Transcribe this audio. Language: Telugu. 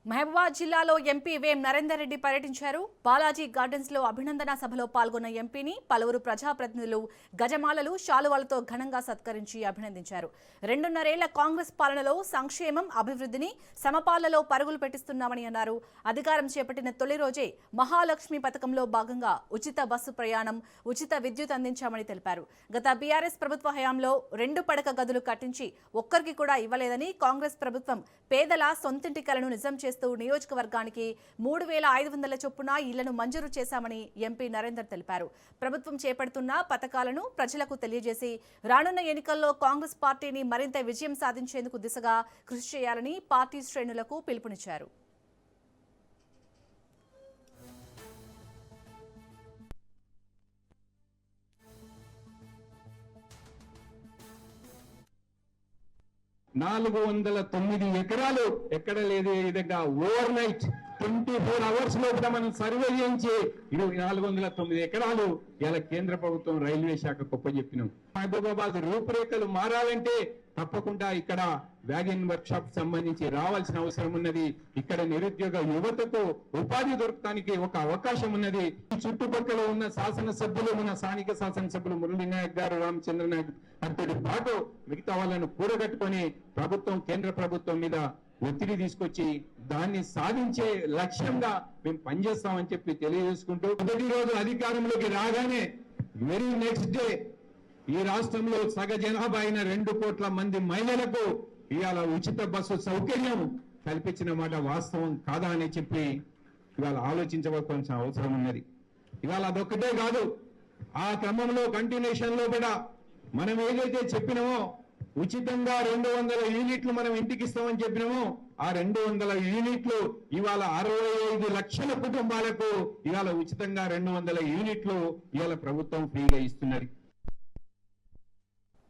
మహబూబాబాద్ జిల్లాలో ఎంపీ వేం నరేందర్ రెడ్డి పర్యటించారు. బాలాజీ గార్డెన్స్ లో అభినందన సభలో పాల్గొన్న ఎంపీని పలువురు ప్రజాప్రతినిధులు గజమాలలు, శాలువాలతో ఘనంగా సత్కరించి అభినందించారు. 2.5 ఏళ్ల కాంగ్రెస్ పాలనలో సంక్షేమం, అభివృద్ధిని సమపాలలో పరుగులు పెట్టిస్తున్నామని అన్నారు. అధికారం చేపట్టిన తొలి రోజే మహాలక్ష్మి పథకంలో భాగంగా ఉచిత బస్సు ప్రయాణం, ఉచిత విద్యుత్ అందించామని తెలిపారు. గత బీఆర్ఎస్ ప్రభుత్వ హయాంలో 2 పడక గదులు కట్టించి ఒక్కరికి కూడా ఇవ్వలేదని, కాంగ్రెస్ ప్రభుత్వం పేదల సొంతింటి కలను నిజం చేస్తూ నియోజకవర్గానికి 3,500 చొప్పున ఇళ్లను మంజూరు చేశామని ఎంపీ నరేందర్ తెలిపారు. ప్రభుత్వం చేపడుతున్న పథకాలను ప్రజలకు తెలియజేసి రానున్న ఎన్నికల్లో కాంగ్రెస్ పార్టీని మరింత విజయం సాధించేందుకు దిశగా కృషి చేయాలని పార్టీ శ్రేణులకు పిలుపునిచ్చారు. $409 ఎకరాలు ఎక్కడ లేదు ఈ విధంగా ఓవర్ నైట్ 24 అవర్స్ లోపల మనం సర్వే చేయించి 409 ఎకరాలు ఇలా కేంద్ర ప్రభుత్వం రైల్వే శాఖకు ఒప్పజెప్పినాం. మహబూబాబాద్ రూపురేఖలు మారాలంటే తప్పకుండా ఇక్కడ వ్యాగన్ వర్క్ షాప్ సంబంధించి రావాల్సిన అవసరం ఉన్నది. ఇక్కడ నిరుద్యోగ యువతకు ఉపాధి దొరకడానికి ఒక అవకాశం ఉన్నది. చుట్టుపక్కల ఉన్న శాసనసభ్యులు, మన స్థానిక శాసనసభ్యులు మురళీ నాయక్ గారు, రామచంద్ర నాయక్ గారితో పాటు మిగతా వాళ్ళను కూడగట్టుకొని ప్రభుత్వం, కేంద్ర ప్రభుత్వం మీద ఒత్తిడి తీసుకొచ్చి దాన్ని సాధించే లక్ష్యంగా మేము పనిచేస్తామని చెప్పి తెలియజేసుకుంటూ, మొదటి రోజు అధికారంలోకి రాగానే వెరీ నెక్స్ట్ డే ఈ రాష్ట్రంలో సగ జనాభా అయిన 2 కోట్ల మంది మహిళలకు ఇవాళ ఉచిత బస్సు సౌకర్యం కల్పించిన మాట వాస్తవం కాదా అని చెప్పి ఇవాళ ఆలోచించవలసిన అవసరం ఉన్నది. ఇవాళ అదొక్కటే కాదు, ఆ క్రమంలో కంటిన్యూషన్ లో కూడా మనం ఏదైతే చెప్పినామో ఉచితంగా 200 యూనిట్లు మనం ఇంటికి ఇస్తామని చెప్పినామో ఆ 200 యూనిట్లు ఇవాళ 65 లక్షల కుటుంబాలకు ఇవాళ ఉచితంగా 200 యూనిట్లు ఇవాళ ప్రభుత్వం ఫ్రీగా ఇస్తున్నది.